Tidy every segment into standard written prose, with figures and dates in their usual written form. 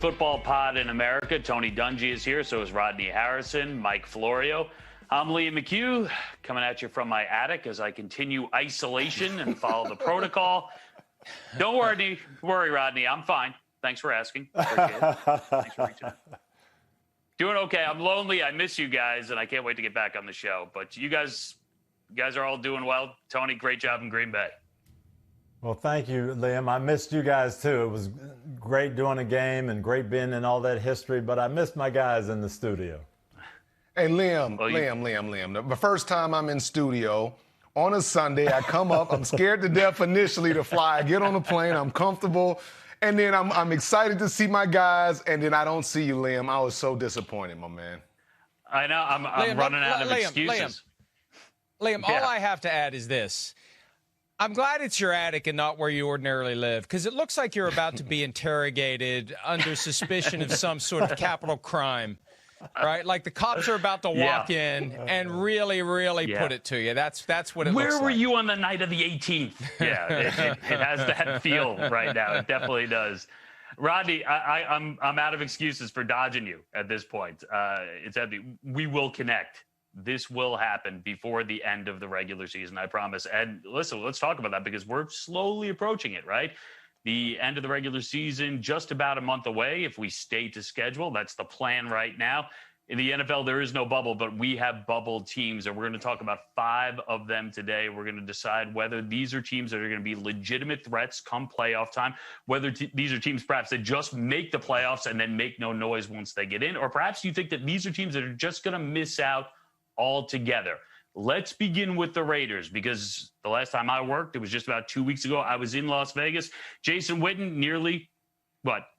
Football pod in America. Tony Dungy is here. So is Rodney Harrison, Mike Florio. I'm Liam McHugh, coming at you from my attic as I continue isolation and follow the protocol. Don't worry, Rodney. I'm fine. Thanks for asking. Appreciate it. Thanks for reaching out. Doing okay. I'm lonely. I miss you guys, and I can't wait to get back on the show. But you guys are all doing well. Tony, great job in Green Bay. Well, thank you, Liam. I missed you guys, too. It was great doing a game and great being in all that history, but I missed my guys in the studio. Hey, Liam, the first time I'm in studio on a Sunday, I come up, I'm scared to death initially to fly. I get on the plane, I'm comfortable, and then I'm excited to see my guys, and then I don't see you, Liam. I was so disappointed, my man. I know. I'm running out of excuses. Liam, all I have to add is this. I'm glad it's your attic and not where you ordinarily live, because it looks like you're about to be interrogated under suspicion of some sort of capital crime, right? Like the cops are about to walk in and really put it to you. That's what it looks like. Where were you on the night of the 18th? Yeah, it has that feel right now. It definitely does. Rodney, I'm out of excuses for dodging you at this point. It's empty. We will connect. This will happen before the end of the regular season, I promise. And listen, let's talk about that because we're slowly approaching it, right? The end of the regular season, just about a month away if we stay to schedule. That's the plan right now. In the NFL, there is no bubble, but we have bubble teams, and we're going to talk about 5 of them today. We're going to decide whether these are teams that are going to be legitimate threats come playoff time, whether these are teams perhaps that just make the playoffs and then make no noise once they get in, or perhaps you think that these are teams that are just going to miss out altogether. Let's begin with the Raiders because the last time I worked, it was just about 2 weeks ago. I was in Las Vegas. Jason Witten nearly,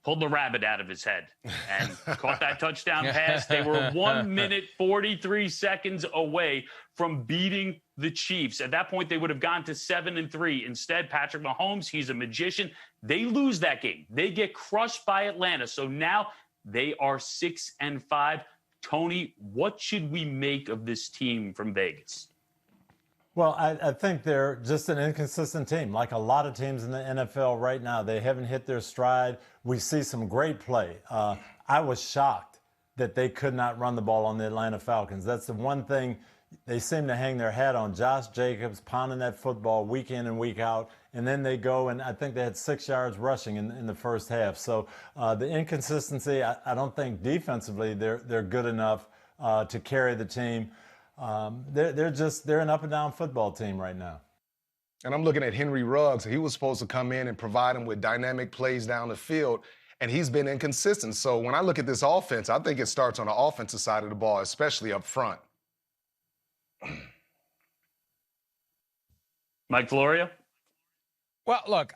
pulled the rabbit out of his head and caught that touchdown pass. They were 1 minute, 43 seconds away from beating the Chiefs. At that point, they would have gone to 7-3. Instead, Patrick Mahomes, he's a magician. They lose that game. They get crushed by Atlanta. So now they are 6-5. Tony, what should we make of this team from Vegas? Well, I think they're just an inconsistent team. Like a lot of teams in the NFL right now, they haven't hit their stride. We see some great play. I was shocked that they could not run the ball on the Atlanta Falcons. That's the one thing they seem to hang their hat on. Josh Jacobs pounding that football week in and week out. And then they go, and I think they had 6 yards rushing in the first half. So the inconsistency, I don't think defensively they're good enough to carry the team. They're an up-and-down football team right now. And I'm looking at Henry Ruggs. He was supposed to come in and provide him with dynamic plays down the field, and he's been inconsistent. So when I look at this offense, I think it starts on the offensive side of the ball, especially up front. Mike Florio? Well, look,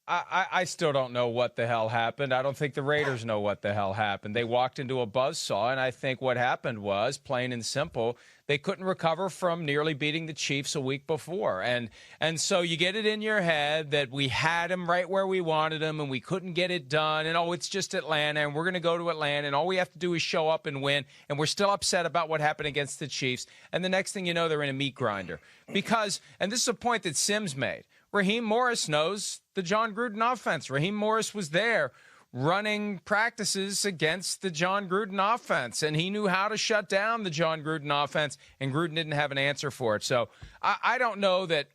I still don't know what the hell happened. I don't think the Raiders know what the hell happened. They walked into a buzzsaw, and I think what happened was, plain and simple, they couldn't recover from nearly beating the Chiefs a week before. And so you get it in your head that we had them right where we wanted them, and we couldn't get it done, and, it's just Atlanta, and we're going to go to Atlanta, and all we have to do is show up and win, and we're still upset about what happened against the Chiefs. And the next thing you know, they're in a meat grinder. Because, and this is a point that Sims made, Raheem Morris knows the John Gruden offense. Raheem Morris was there running practices against the John Gruden offense, and he knew how to shut down the John Gruden offense, and Gruden didn't have an answer for it. So I don't know that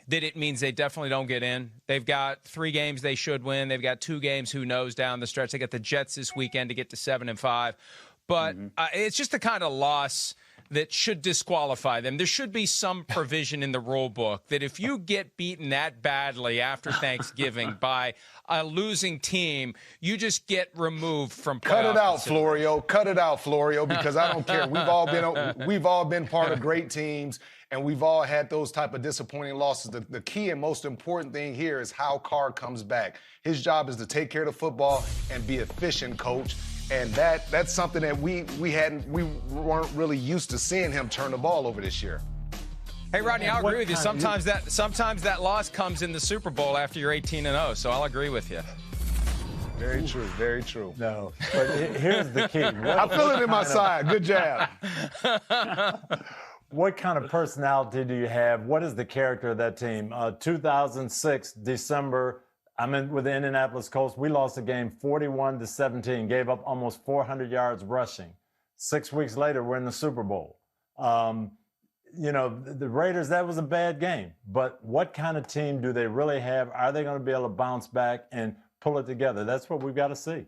it means they definitely don't get in. They've got 3 games they should win. They've got 2 games, who knows, down the stretch. They got the Jets this weekend to get to 7-5. But it's just the kind of loss that should disqualify them. There should be some provision in the rule book that if you get beaten that badly after Thanksgiving by a losing team, you just get removed from playoff. Cut it out, Florio. Cut it out, Florio, because I don't care. We've all been part of great teams, and we've all had those type of disappointing losses. The key and most important thing here is how Carr comes back. His job is to take care of the football and be efficient, coach. And that's something that we weren't really used to seeing him turn the ball over this year. Hey, Rodney, I'll agree with you. Sometimes that loss comes in the Super Bowl after you're 18-0, so I'll agree with you. Very true, very true. No, but here's the key. I feel it in my side. Good jab. What kind of personality do you have? What is the character of that team? 2006, December, I'm in with the Indianapolis Colts. We lost the game 41-17, gave up almost 400 yards rushing. 6 weeks later, we're in the Super Bowl. The Raiders, that was a bad game. But what kind of team do they really have? Are they going to be able to bounce back and pull it together? That's what we've got to see.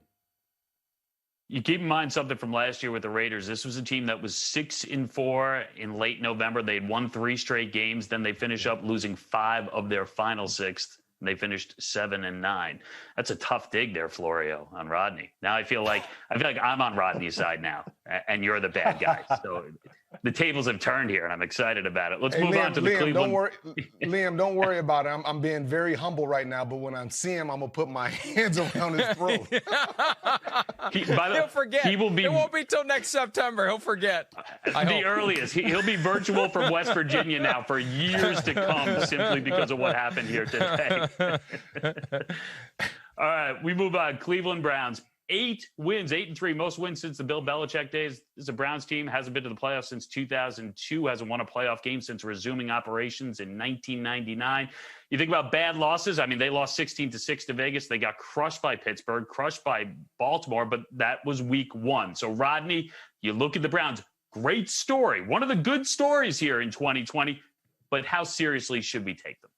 You keep in mind something from last year with the Raiders. This was a team that was 6-4 in late November. They had won 3 straight games. Then they finish up losing 5 of their final 6. And they finished 7-9. That's a tough dig there, Florio, on Rodney. Now I feel like I'm on Rodney's side now, and you're the bad guy. So the tables have turned here, and I'm excited about it. Let's move on to the Cleveland. Liam, don't worry about it. I'm being very humble right now, but when I see him, I'm gonna put my hands around his throat. He'll forget. It won't be till next September. He'll forget. The earliest. He'll be virtual from West Virginia now for years to come, simply because of what happened here today. All right, we move on. Cleveland Browns, 8 wins, 8-3, most wins since the Bill Belichick days. This is a Browns team, hasn't been to the playoffs since 2002, hasn't won a playoff game since resuming operations in 1999. You think about bad losses. I mean, they lost 16-6 to Vegas. They got crushed by Pittsburgh, crushed by Baltimore, but that was week 1. So, Rodney, you look at the Browns, great story. One of the good stories here in 2020, but how seriously should we take them?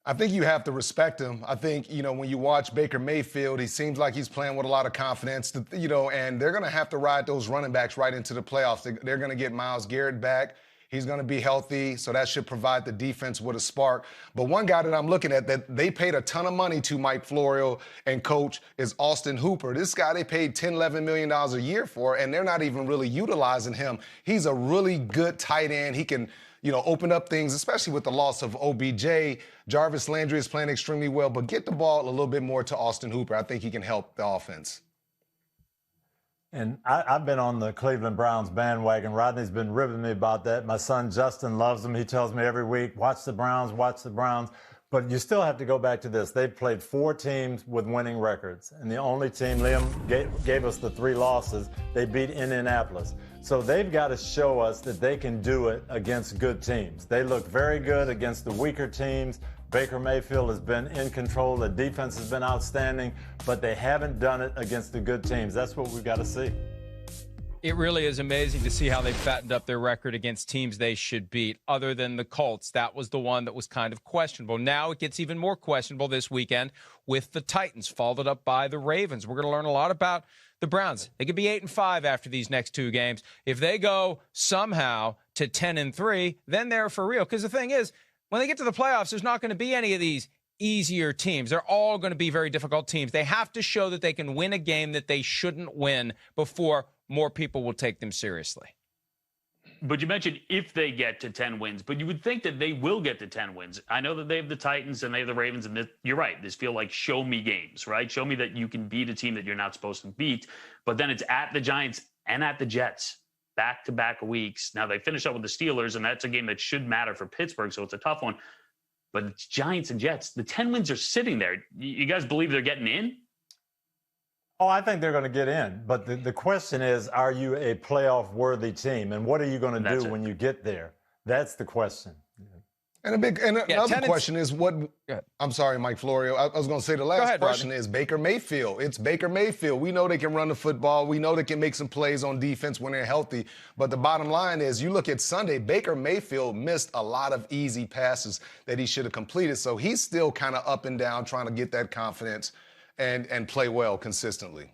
I think you have to respect him. I think, when you watch Baker Mayfield, he seems like he's playing with a lot of confidence, and they're going to have to ride those running backs right into the playoffs. They're going to get Myles Garrett back. He's going to be healthy, so that should provide the defense with a spark. But one guy that I'm looking at that they paid a ton of money to, Mike Florio and coach, is Austin Hooper. This guy they paid $10, $11 million a year for, and they're not even really utilizing him. He's a really good tight end. He can open up things, especially with the loss of OBJ. Jarvis Landry is playing extremely well, but get the ball a little bit more to Austin Hooper. I think he can help the offense. And I've been on the Cleveland Browns bandwagon. Rodney's been ribbing me about that. My son Justin loves them. He tells me every week, watch the Browns, watch the Browns. But you still have to go back to this. They've played 4 teams with winning records. And the only team, Liam gave us the 3 losses, they beat Indianapolis. So they've got to show us that they can do it against good teams. They look very good against the weaker teams. Baker Mayfield has been in control. The defense has been outstanding, but they haven't done it against the good teams. That's what we've got to see. It really is amazing to see how they fattened up their record against teams they should beat, other than the Colts. That was the one that was kind of questionable. Now it gets even more questionable this weekend with the Titans, followed up by the Ravens. We're going to learn a lot about the Browns. They could be 8-5 after these next 2 games. If they go somehow to 10-3, then they're for real. Because the thing is, when they get to the playoffs, there's not going to be any of these easier teams. They're all going to be very difficult teams. They have to show that they can win a game that they shouldn't win before more people will take them seriously. But you mentioned if they get to 10 wins, but you would think that they will get to 10 wins. I know that they have the Titans and they have the Ravens, and you're right. These feel like show me games, right? Show me that you can beat a team that you're not supposed to beat. But then it's at the Giants and at the Jets, back-to-back weeks. Now they finish up with the Steelers, and that's a game that should matter for Pittsburgh, so it's a tough one. But it's Giants and Jets. The 10 wins are sitting there. You guys believe they're getting in? Oh, I think they're going to get in. But the question is, are you a playoff-worthy team? And what are you going to do when you get there? That's the question. And another question is what – I'm sorry, Mike Florio. I was going to say the last question is Baker Mayfield. It's Baker Mayfield. We know they can run the football. We know they can make some plays on defense when they're healthy. But the bottom line is you look at Sunday, Baker Mayfield missed a lot of easy passes that he should have completed. So he's still kind of up and down trying to get that confidence and play well consistently.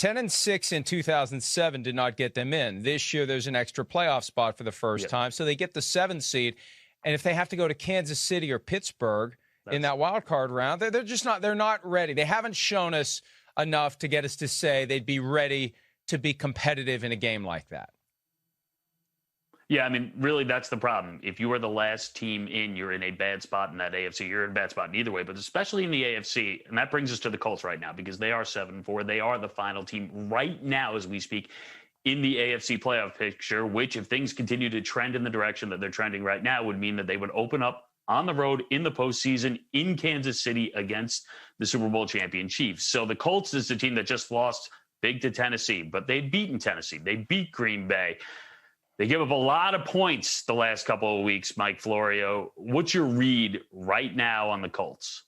10-6 in 2007 did not get them in. This year there's an extra playoff spot for the first time. So they get the 7th seed. And if they have to go to Kansas City or Pittsburgh in that wild card round, they're not ready. They haven't shown us enough to get us to say they'd be ready to be competitive in a game like that. Yeah, I mean, really, that's the problem. If you are the last team in, you're in a bad spot in that AFC. You're in a bad spot in either way, but especially in the AFC. And that brings us to the Colts right now because they are 7-4. They are the final team right now as we speak in the AFC playoff picture, which if things continue to trend in the direction that they're trending right now would mean that they would open up on the road in the postseason in Kansas City against the Super Bowl champion Chiefs. So the Colts is the team that just lost big to Tennessee, but they'd beaten Tennessee. They beat Green Bay. They give up a lot of points the last couple of weeks, Mike Florio. What's your read right now on the Colts?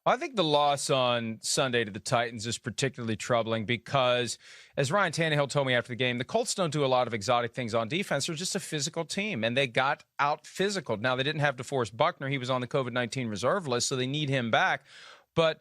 I think the loss on Sunday to the Titans is particularly troubling because, as Ryan Tannehill told me after the game, the Colts don't do a lot of exotic things on defense. They're just a physical team, and they got out physical. Now, they didn't have DeForest Buckner. He was on the COVID-19 reserve list, so they need him back. But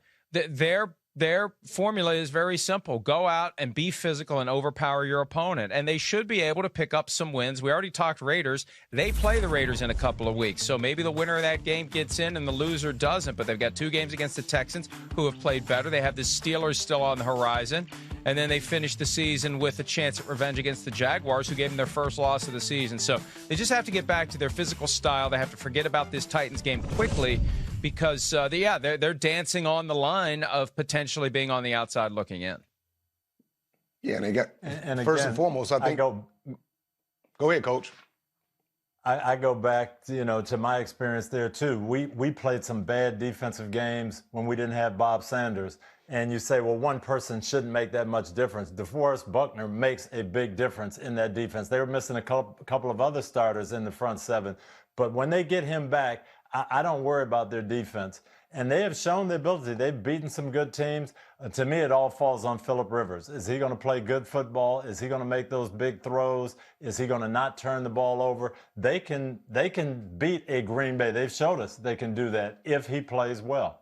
their formula is very simple. Go out and be physical and overpower your opponent. And they should be able to pick up some wins. We already talked Raiders. They play the Raiders in a couple of weeks. So maybe the winner of that game gets in and the loser doesn't. But they've got 2 games against the Texans, who have played better. They have the Steelers still on the horizon. And then they finish the season with a chance at revenge against the Jaguars, who gave them their first loss of the season. So they just have to get back to their physical style. They have to forget about this Titans game quickly, because they're dancing on the line of potentially being on the outside looking in. Yeah, and they got and first again, and foremost, I think. Go ahead, Coach. I go back, to my experience there too. We played some bad defensive games when we didn't have Bob Sanders, and you say, well, one person shouldn't make that much difference. DeForest Buckner makes a big difference in that defense. They were missing a couple of other starters in the front 7, but when they get him back, I don't worry about their defense. And they have shown the ability. They've beaten some good teams. To me, it all falls on Phillip Rivers. Is he going to play good football? Is he going to make those big throws? Is he going to not turn the ball over? They can beat a Green Bay. They've showed us they can do that if he plays well.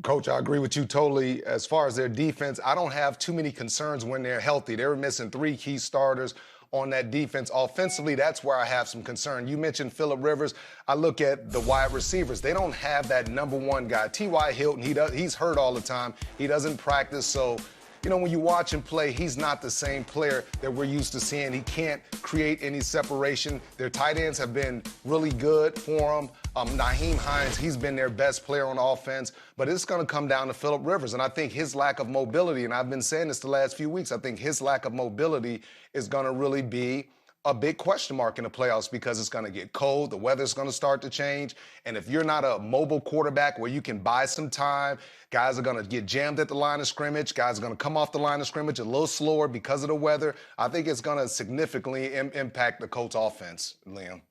Coach, I agree with you totally. As far as their defense, I don't have too many concerns when they're healthy. They were missing 3 key starters on that defense. Offensively, that's where I have some concern. You mentioned Phillip Rivers. I look at the wide receivers. They don't have that number 1 guy. T.Y. Hilton, he's hurt all the time. He doesn't practice. So, when you watch him play, he's not the same player that we're used to seeing. He can't create any separation. Their tight ends have been really good for him. Nyheim Hines, he's been their best player on offense. But it's going to come down to Phillip Rivers. And I think his lack of mobility, and I've been saying this the last few weeks, I think his lack of mobility is going to really be a big question mark in the playoffs, because it's going to get cold. The weather's going to start to change. And if you're not a mobile quarterback where you can buy some time, guys are going to get jammed at the line of scrimmage. Guys are going to come off the line of scrimmage a little slower because of the weather. I think it's going to significantly impact the Colts offense, Liam.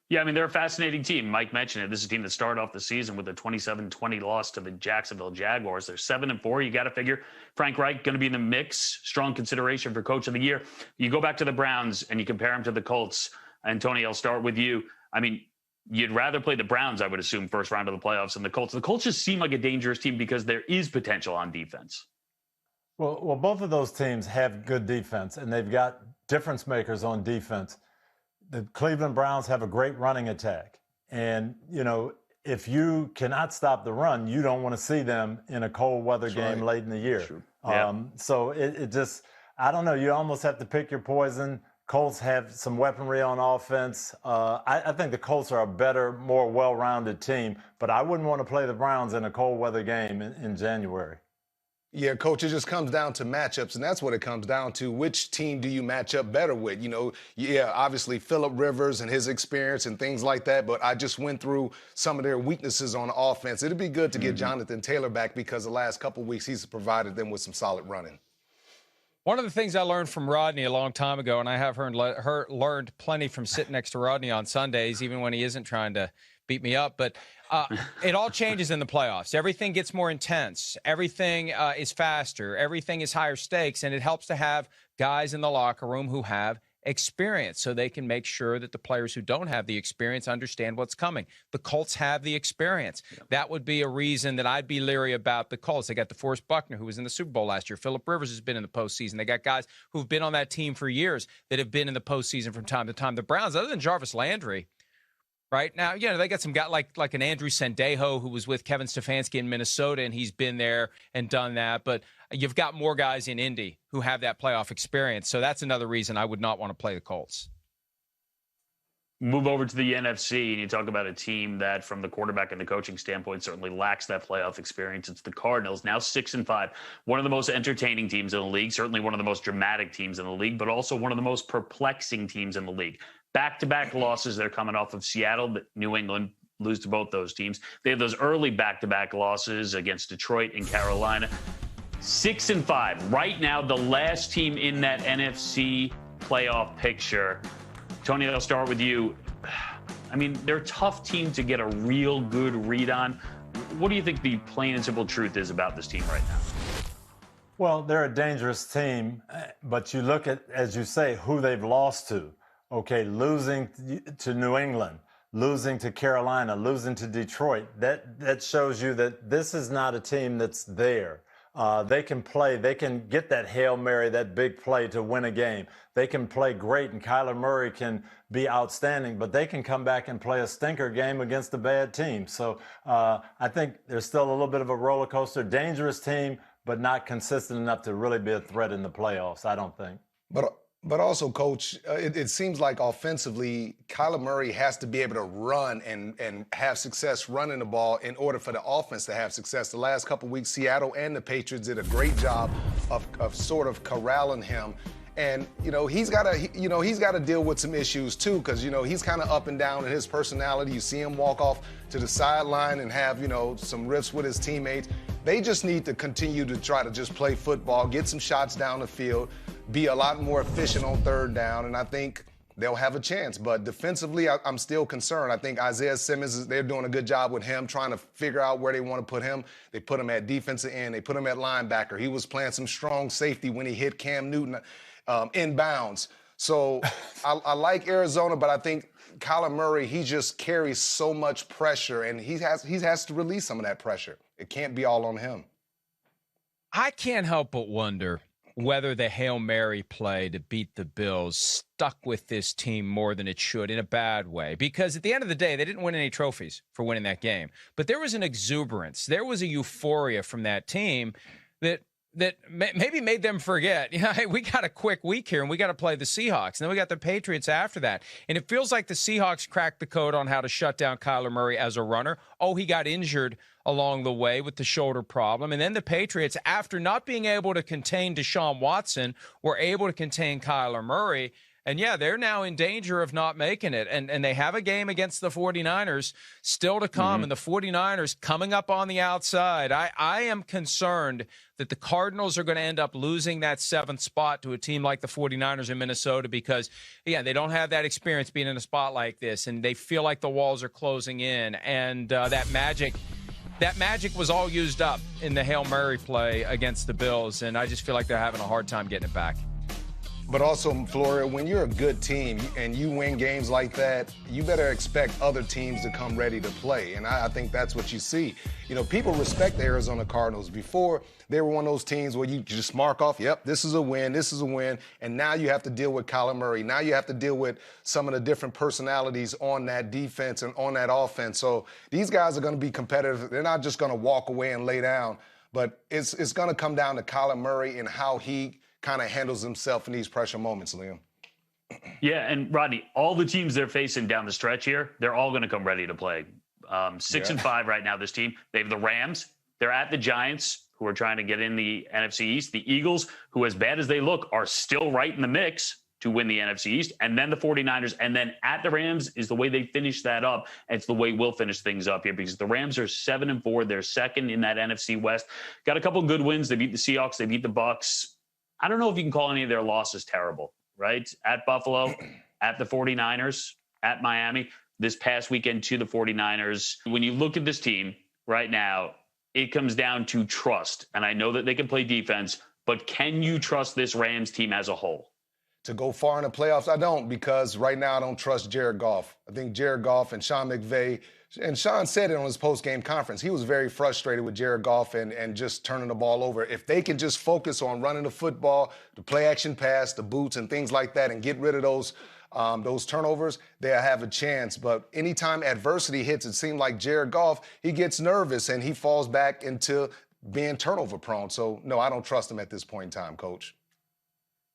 Yeah, they're a fascinating team. Mike mentioned it. This is a team that started off the season with a 27-20 loss to the Jacksonville Jaguars. They're 7-4. You got to figure Frank Reich going to be in the mix. Strong consideration for Coach of the Year. You go back to the Browns and you compare them to the Colts. And Tony, I'll start with you. You'd rather play the Browns, I would assume, first round of the playoffs than the Colts. The Colts just seem like a dangerous team because there is potential on defense. Well, both of those teams have good defense, and they've got difference makers on defense. The Cleveland Browns have a great running attack. And, if you cannot stop the run, you don't want to see them in a cold weather game late in the year. Sure. Yeah. So it just, I don't know, you almost have to pick your poison. Colts have some weaponry on offense. I think the Colts are a better, more well-rounded team, but I wouldn't want to play the Browns in a cold weather game in January. Yeah, Coach, it just comes down to matchups, and that's what it comes down to. Which team do you match up better with? Obviously Phillip Rivers and his experience and things like that, but I just went through some of their weaknesses on offense. It'd be good to get Jonathan Taylor back, because the last couple of weeks he's provided them with some solid running. One of the things I learned from Rodney a long time ago, and I have learned plenty from sitting next to Rodney on Sundays, even when he isn't trying to beat me up, but it all changes in the playoffs. Everything gets more intense. Everything is faster. Everything is higher stakes, and it helps to have guys in the locker room who have experience, so they can make sure that the players who don't have the experience understand what's coming. The Colts have the experience. Yeah. That would be a reason that I'd be leery about the Colts. They got DeForest Buckner, who was in the Super Bowl last year. Phillip Rivers has been in the postseason. They got guys who've been on that team for years that have been in the postseason from time to time. The Browns, other than Jarvis Landry, right now, they got some guy like an Andrew Sendejo, who was with Kevin Stefanski in Minnesota, and he's been there and done that. But you've got more guys in Indy who have that playoff experience. So that's another reason I would not want to play the Colts. Move over to the NFC, and you talk about a team that, from the quarterback and the coaching standpoint, certainly lacks that playoff experience. It's the Cardinals, now 6-5. One of the most entertaining teams in the league, certainly one of the most dramatic teams in the league, but also one of the most perplexing teams in the league. Back-to-back losses. They're coming off of Seattle, but New England lose to both those teams. They have those early back-to-back losses against Detroit and Carolina. 6-5. Right now, the last team in that NFC playoff picture. Tony, I'll start with you. I mean, they're a tough team to get a real good read on. What do you think the plain and simple truth is about this team right now? Well, they're a dangerous team, but you look at, as you say, who they've lost to. Okay, losing to New England, losing to Carolina, losing to Detroit. That shows you that this is not a team that's there. They can play. They can get that Hail Mary, that big play to win a game. They can play great, and Kyler Murray can be outstanding, but they can come back and play a stinker game against a bad team. So I think there's still a little bit of a roller coaster. Dangerous team, but not consistent enough to really be a threat in the playoffs, I don't think. But also, Coach, it seems like offensively, Kyler Murray has to be able to run and have success running the ball in order for the offense to have success. The last couple of weeks, Seattle and the Patriots did a great job of sort of corralling him. And, he's got to deal with some issues, too, because, he's kind of up and down in his personality. You see him walk off to the sideline and have, some riffs with his teammates. They just need to continue to try to just play football, get some shots down the field, be a lot more efficient on third down, and I think they'll have a chance. But defensively, I'm still concerned. I think Isaiah Simmons, they're doing a good job with him, trying to figure out where they want to put him. They put him at defensive end. They put him at linebacker. He was playing some strong safety when he hit Cam Newton inbounds. So I like Arizona, but I think Kyler Murray, he just carries so much pressure, and he has to release some of that pressure. It can't be all on him. I can't help but wonder whether the Hail Mary play to beat the Bills stuck with this team more than it should in a bad way. Because at the end of the day, they didn't win any trophies for winning that game. But there was an exuberance. There was a euphoria from that team that maybe made them forget, hey, we got a quick week here and we got to play the Seahawks. And then we got the Patriots after that. And it feels like the Seahawks cracked the code on how to shut down Kyler Murray as a runner. Oh, he got injured along the way with the shoulder problem. And then the Patriots, after not being able to contain Deshaun Watson, were able to contain Kyler Murray. And, yeah, they're now in danger of not making it. And they have a game against the 49ers still to come. And the 49ers coming up on the outside. I am concerned that the Cardinals are going to end up losing that 7th spot to a team like the 49ers in Minnesota because, yeah, they don't have that experience being in a spot like this. And they feel like the walls are closing in. And that magic was all used up in the Hail Mary play against the Bills. And I just feel like they're having a hard time getting it back. But also, Florida, when you're a good team and you win games like that, you better expect other teams to come ready to play. And I think that's what you see. People respect the Arizona Cardinals. Before, they were one of those teams where you just mark off, yep, this is a win, this is a win. And now you have to deal with Kyler Murray. Now you have to deal with some of the different personalities on that defense and on that offense. So these guys are going to be competitive. They're not just going to walk away and lay down. But it's going to come down to Kyler Murray and how he kind of handles himself in these pressure moments, Liam. Yeah, and Rodney, all the teams they're facing down the stretch here, they're all going to come ready to play. 6-5 right now, this team. They have the Rams. They're at the Giants, who are trying to get in the NFC East. The Eagles, who as bad as they look, are still right in the mix to win the NFC East. And then the 49ers. And then at the Rams is the way they finish that up. And it's the way we'll finish things up here because the Rams are 7-4. They're second in that NFC West. Got a couple good wins. They beat the Seahawks. They beat the Bucs. I don't know if you can call any of their losses terrible, right? At Buffalo, at the 49ers, at Miami, this past weekend to the 49ers. When you look at this team right now, it comes down to trust. And I know that they can play defense, but can you trust this Rams team as a whole? To go far in the playoffs, I don't, because right now I don't trust Jared Goff. I think Jared Goff and Sean McVay, and Sean said it on his post-game conference, he was very frustrated with Jared Goff and just turning the ball over. If they can just focus on running the football, the play-action pass, the boots, and things like that, and get rid of those turnovers, they'll have a chance. But anytime adversity hits, it seems like Jared Goff, he gets nervous and he falls back into being turnover-prone. So, no, I don't trust him at this point in time, Coach.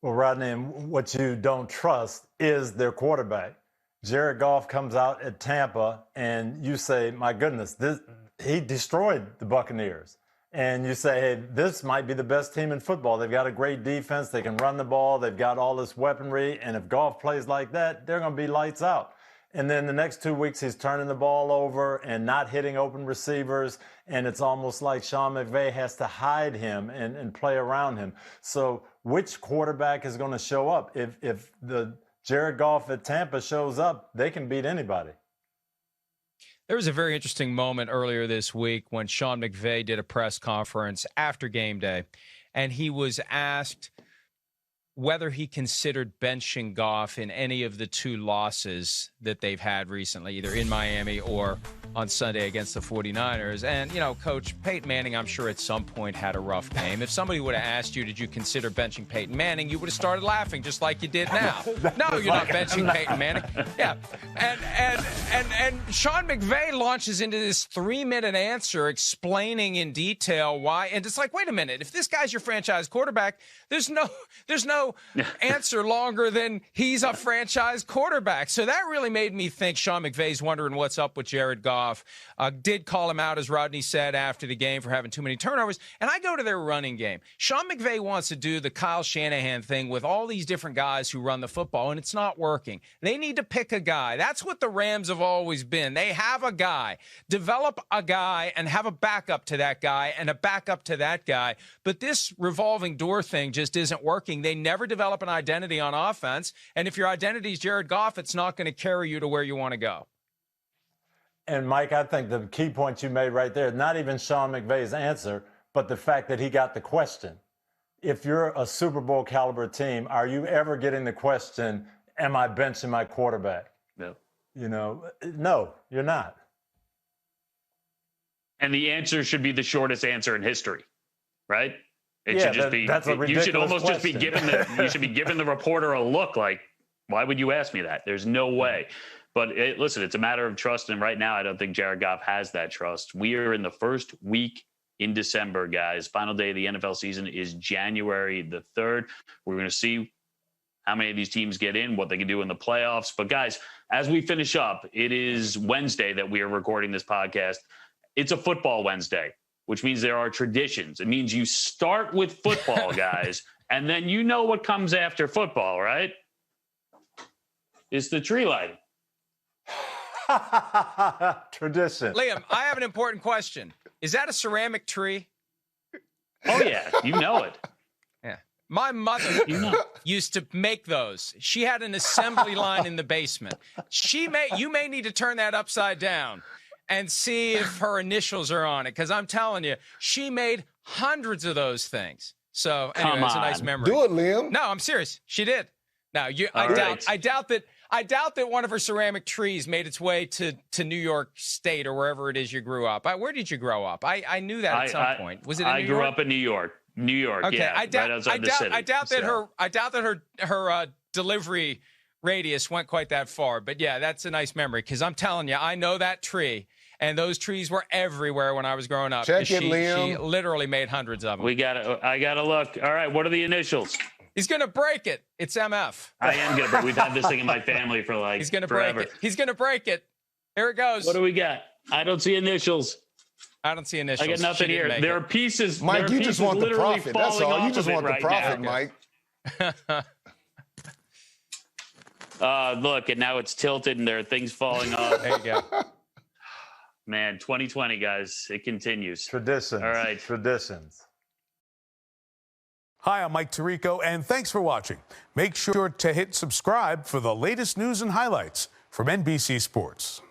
Well, Rodney, what you don't trust is their quarterback. Jared Goff comes out at Tampa, and you say, my goodness, he destroyed the Buccaneers. And you say, hey, this might be the best team in football. They've got a great defense. They can run the ball. They've got all this weaponry. And if Goff plays like that, they're going to be lights out. And then the next 2 weeks, he's turning the ball over and not hitting open receivers. And it's almost like Sean McVay has to hide him and play around him. So which quarterback is going to show up? If the Jared Goff at Tampa shows up, they can beat anybody. There was a very interesting moment earlier this week when Sean McVay did a press conference after game day, and he was asked whether he considered benching Goff in any of the 2 losses that they've had recently, either in Miami or on Sunday against the 49ers. And, Coach Peyton Manning, I'm sure at some point had a rough game. If somebody would have asked you, did you consider benching Peyton Manning, you would have started laughing just like you did now. No, you're not benching Peyton Manning. Yeah. And Sean McVay launches into this 3-minute answer explaining in detail why. And it's like, wait a minute, if this guy's your franchise quarterback, there's no answer longer than he's a franchise quarterback. So that really made me think Sean McVay's wondering what's up with Jared Goff. Did call him out, as Rodney said, after the game for having too many turnovers. And I go to their running game. Sean McVay wants to do the Kyle Shanahan thing with all these different guys who run the football, and it's not working. They need to pick a guy. That's what the Rams have always been. They have a guy. Develop a guy and have a backup to that guy and a backup to that guy. But this revolving door thing just isn't working. They never develop an identity on offense. And if your identity is Jared Goff, it's not going to carry you to where you want to go. And, Mike, I think the key point you made right there, not even Sean McVay's answer, but the fact that he got the question. If you're a Super Bowl caliber team, are you ever getting the question, am I benching my quarterback? No. No, you're not. And the answer should be the shortest answer in history, right? It Yeah, should just be. that's a You should ridiculous almost just be question. you should be giving the reporter a look like, why would you ask me that? There's no way. But listen, it's a matter of trust, and right now I don't think Jared Goff has that trust. We are in the first week in December, guys. Final day of the NFL season is January the 3rd. We're going to see how many of these teams get in, what they can do in the playoffs. But guys, as we finish up, it is Wednesday that we are recording this podcast. It's a football Wednesday, which means there are traditions. It means you start with football, guys, and then you know what comes after football, right? It's the tree lighting. Tradition. Liam, I have an important question. Is that a ceramic tree? Oh, yeah. You know it. Yeah. My mother used to make those. She had an assembly line in the basement. You may need to turn that upside down and see if her initials are on it, because I'm telling you, she made hundreds of those things. So anyway, it's a nice memory. Do it, Liam. No, I'm serious. She did. Now, I doubt that one of her ceramic trees made its way to New York State or wherever it is you grew up. Where did you grow up? I knew that at some point. Was it in New York? I grew up in New York. New York, okay. Yeah. Right outside the city. I doubt that her delivery radius went quite that far. But yeah, that's a nice memory, because I'm telling you, I know that tree. And those trees were everywhere when I was growing up. Check it, Liam. She literally made hundreds of them. I gotta look. All right, what are the initials? He's going to break it. It's MF. I am going to break it. We've had this thing in my family for like He's going to forever. break it. He's going to break it. Here it goes. What do we got? I don't see initials. I don't see initials. I got nothing here. There are pieces. Mike, you just want the profit. That's all. You just want the profit, Mike. Look, and now it's tilted and there are things falling off. There you go. Man, 2020, guys. It continues. Traditions. All right. Traditions. Hi, I'm Mike Tirico, and thanks for watching. Make sure to hit subscribe for the latest news and highlights from NBC Sports.